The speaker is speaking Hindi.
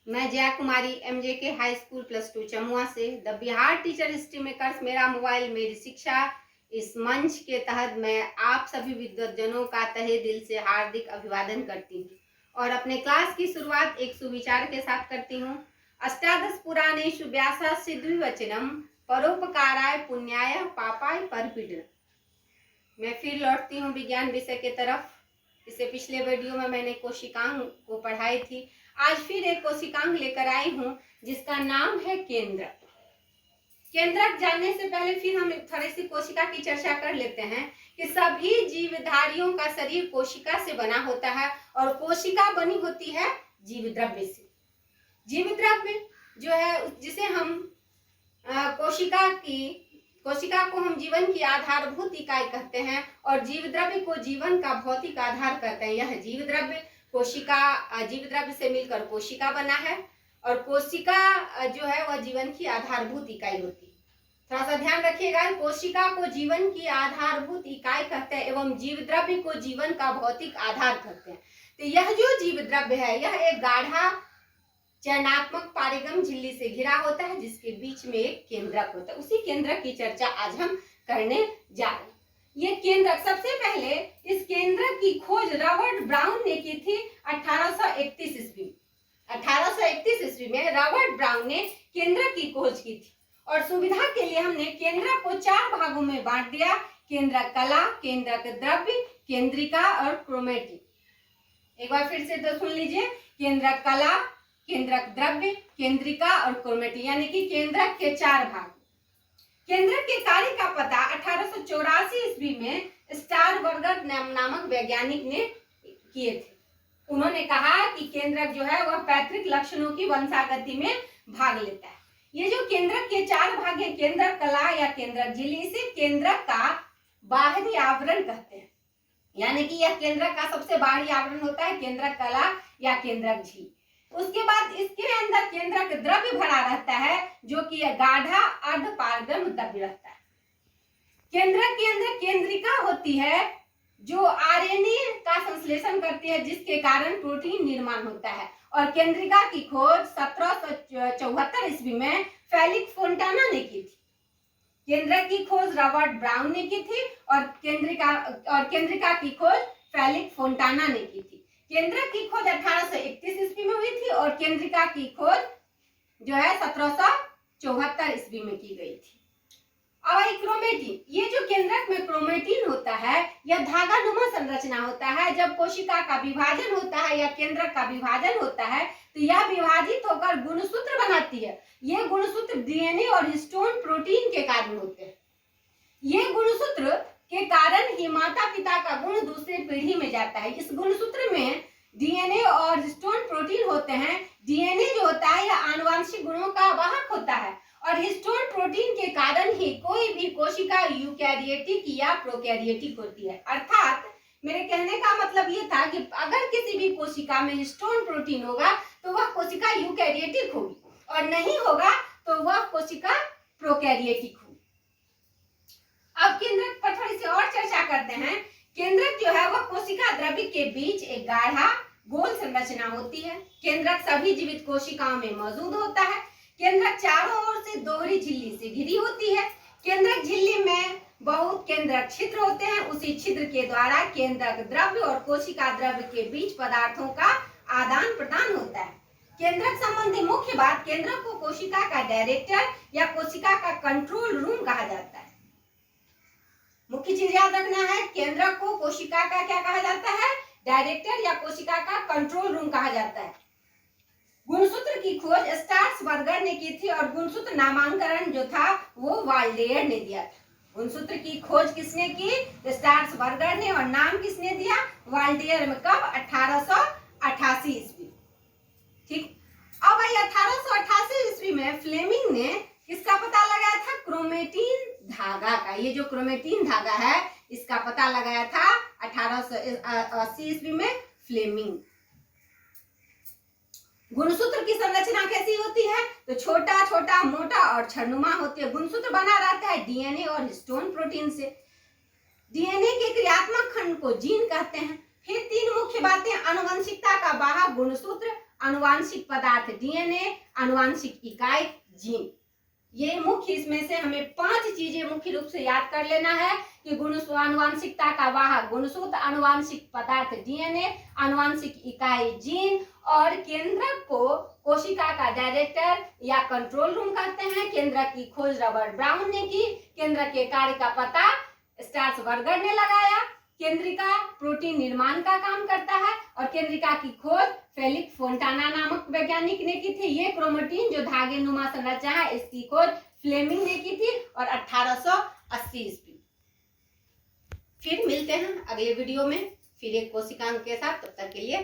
मैं जया कुमारी MJK हाई स्कूल +2 चमुआ से the Bihar teacher history makers मेरा मोबाइल मेरी शिक्षा इस मंच के तहत मैं आप सभी विद्वतजनों का तहे दिल से हार्दिक अभिवादन करती हूँ और अपने क्लास की शुरुआत एक सुविचार के साथ करती हूँ। अष्टादश पुराणेषु व्यासस्य द्विवचनम परोपकाराय पुण्याय पापाय परपीडनम। मैं फिर लौटती हूँ विज्ञान विषय के तरफ। इससे पिछले वीडियो में मैंने कोशिकांग को पढ़ाई थी। आज फिर एक कोशिकांग लेकर आई हूँ जिसका नाम है केंद्रक। केंद्रक जानने से पहले फिर हम थोड़ी सी कोशिका की चर्चा कर लेते हैं कि सभी जीवधारियों का शरीर कोशिका से बना होता है और कोशिका बनी होती है जीव द्रव्य से। जीव द्रव्य जो है जिसे हम कोशिका को हम जीवन की आधारभूत इकाई कहते हैं और जीव द्रव्य को जीवन का भौतिक आधार कहते हैं। यह जीव द्रव्य जीव द्रव्य से मिलकर कोशिका बना है और कोशिका जो है वह जीवन की आधारभूत इकाई होती है। थोड़ा सा ध्यान रखिएगा, कोशिका को जीवन की आधारभूत इकाई कहते हैं एवं जीव द्रव्य को जीवन का भौतिक आधार कहते हैं। तो यह जो जीव द्रव्य है यह एक गाढ़ा चयनात्मक पारिगम झिल्ली से घिरा होता है जिसके बीच में एक केंद्रक होता है। उसी केंद्रक की चर्चा आज हम करने जा रहे हैं। ये केंद्रक, सबसे पहले इस केंद्रक की खोज रॉबर्ट ब्राउन ने की थी 1831 ईस्वी में। 1831 ईस्वी में रॉबर्ट ब्राउन ने केंद्रक की खोज की थी और सुविधा के लिए हमने केंद्रक को 4 भागों में बांट दिया: केंद्रक कला, केंद्रक द्रव्य, केंद्रिका और क्रोमेटिन। एक बार फिर से तो सुन लीजिए, केंद्रक कला, केंद्रक द्रव्य, केंद्रिका और क्रोमेटिन, यानी कि केंद्रक के 4 भाग। केंद्रक के कार्य का पता 1884 ईस्वी में स्टारबर्गर नामक वैज्ञानिक ने किए थे। उन्होंने कहा कि केंद्रक जो है वह पैतृक लक्षणों की वंशागति में भाग लेता है। ये जो केंद्रक के 4 भाग है, केंद्रक कला या केंद्रक झिल्ली, इसे केंद्रक का बाहरी आवरण कहते हैं। यानी कि यह केंद्रक का सबसे बाहरी आवरण होता है, केंद्रक कला या केंद्रक झिल्ली। उसके बाद इसके अंदर केंद्रक द्रव्य भरा रहता है जो कि गाढ़ा अर्धपारगम द्रव्य रहता है। केंद्रक के अंदर केंद्रिका होती है जो RNA का संश्लेषण करती है जिसके कारण प्रोटीन निर्माण होता है। और केंद्रिका की खोज 1774 ईस्वी में फेलिक्स फोंटाना ने की थी। केंद्रक की खोज रॉबर्ट ब्राउन ने की थी और केंद्रिका की खोज फेलिक्स फोंटाना ने की थी। केंद्रक की खोज 1831 ईस्वी में हुई थी और केंद्रिका की खोज जो है 1774 ईस्वी में की गई थी। अब क्रोमेटिन, ये जो केंद्रक में क्रोमेटिन होता है यह धागानुमा संरचना होता है। जब कोशिका का विभाजन होता है या केंद्रक का विभाजन होता है तो यह विभाजित होकर गुणसूत्र बनाती है। ये गुणसूत्र DNA और हिस्टोन प्रोटीन के कारण होते हैं। ये गुणसूत्र के कारण ही माता पिता का गुण दूसरे पीढ़ी में जाता है। इस गुणसूत्र में DNA और हिस्टोन प्रोटीन होते हैं। DNA जो होता है यह आनुवंशिक गुणों का वाहक होता है और हिस्टोन प्रोटीन के कारण ही कोई भी कोशिका यूकैरियोटिक या प्रोकैरियोटिक होती है। अर्थात मेरे कहने का मतलब ये था कि अगर किसी भी कोशिका में हिस्टोन प्रोटीन होगा तो वह कोशिका यूकैरियोटिक होगी और नहीं होगा तो वह कोशिका प्रोकैरियोटिक होगी। अब केंद्रक पर थोड़ी सी और चर्चा करते हैं। केंद्रक जो है वह कोशिका द्रव्य के बीच एक गाढ़ा गोल संरचना होती है। केंद्रक सभी जीवित कोशिकाओं में मौजूद होता है। केंद्रक चारों ओर से दोहरी झिल्ली से घिरी होती है। केंद्रक झिल्ली में बहुत केंद्रक छिद्र होते हैं। उसी छिद्र के द्वारा केंद्रक द्रव्य और कोशिका द्रव्य के बीच पदार्थों का आदान प्रदान होता है। केंद्रक संबंधी मुख्य बात, केंद्रक को कोशिका का डायरेक्टर या कोशिका का कंट्रोल रूम कहा जाता है। मुख्य चीज याद रखना है, केंद्रक को कोशिका का क्या कहा जाता है? डायरेक्टर या कोशिका का कंट्रोल रूम कहा जाता है। गुणसूत्र की खोज स्टार्सबर्गर ने की थी और गुणसूत्र नामांकन जो था वो वाल्डेयर ने दिया था। गुणसूत्र की खोज किसने की? स्टार्सबर्गर ने, और नाम किसने दिया? वाल्डेयर में। कब? 1888 ईस्वी। ठीक। अब भाई 1888 ईस्वी में फ्लेमिंग ने किसका पता लगाया था? क्रोमेटिन धागा का। ये जो क्रोमेटिन धागा है इसका पता लगाया था 1880 ईस्वी में फ्लेमिंग। गुणसूत्र की संरचना कैसी होती है? तो छोटा छोटा, मोटा और छड़नुमा होती है। गुणसूत्र बना रहता है DNA और हिस्टोन प्रोटीन से। DNA के क्रियात्मक खंड को जीन कहते हैं। फिर 3 मुख्य बातें: आनुवंशिकता का वाहक गुणसूत्र, आनुवांशिक पदार्थ डीएनए, आनुवांशिक इकाई जीन। ये मुख्य, इसमें से हमें 5 चीजें मुख्य रूप से याद कर लेना है कि आनुवांशिकता का वाहक गुणसूत्र, आनुवांशिक पदार्थ डीएनए, आनुवांशिक इकाई जीन और केंद्रक को कोशिका का डायरेक्टर या कंट्रोल रूम कहते हैं। केंद्रक की खोज रॉबर्ट ब्राउन ने की। केंद्रक के कार्य का पता स्टार्सबर्गर ने लगाया। केंद्रिका प्रोटीन निर्माण का काम करता है और केंद्रिका की खोज फेलिक्स फोंटाना नामक वैज्ञानिक ने की थी। ये क्रोमेटिन जो धागे नुमा संरचना है, इसकी खोज फ्लेमिंग ने की थी और 1880 ईस्वी। फिर मिलते हैं अगले वीडियो में फिर एक कोशिकांग के साथ। तब तक के लिए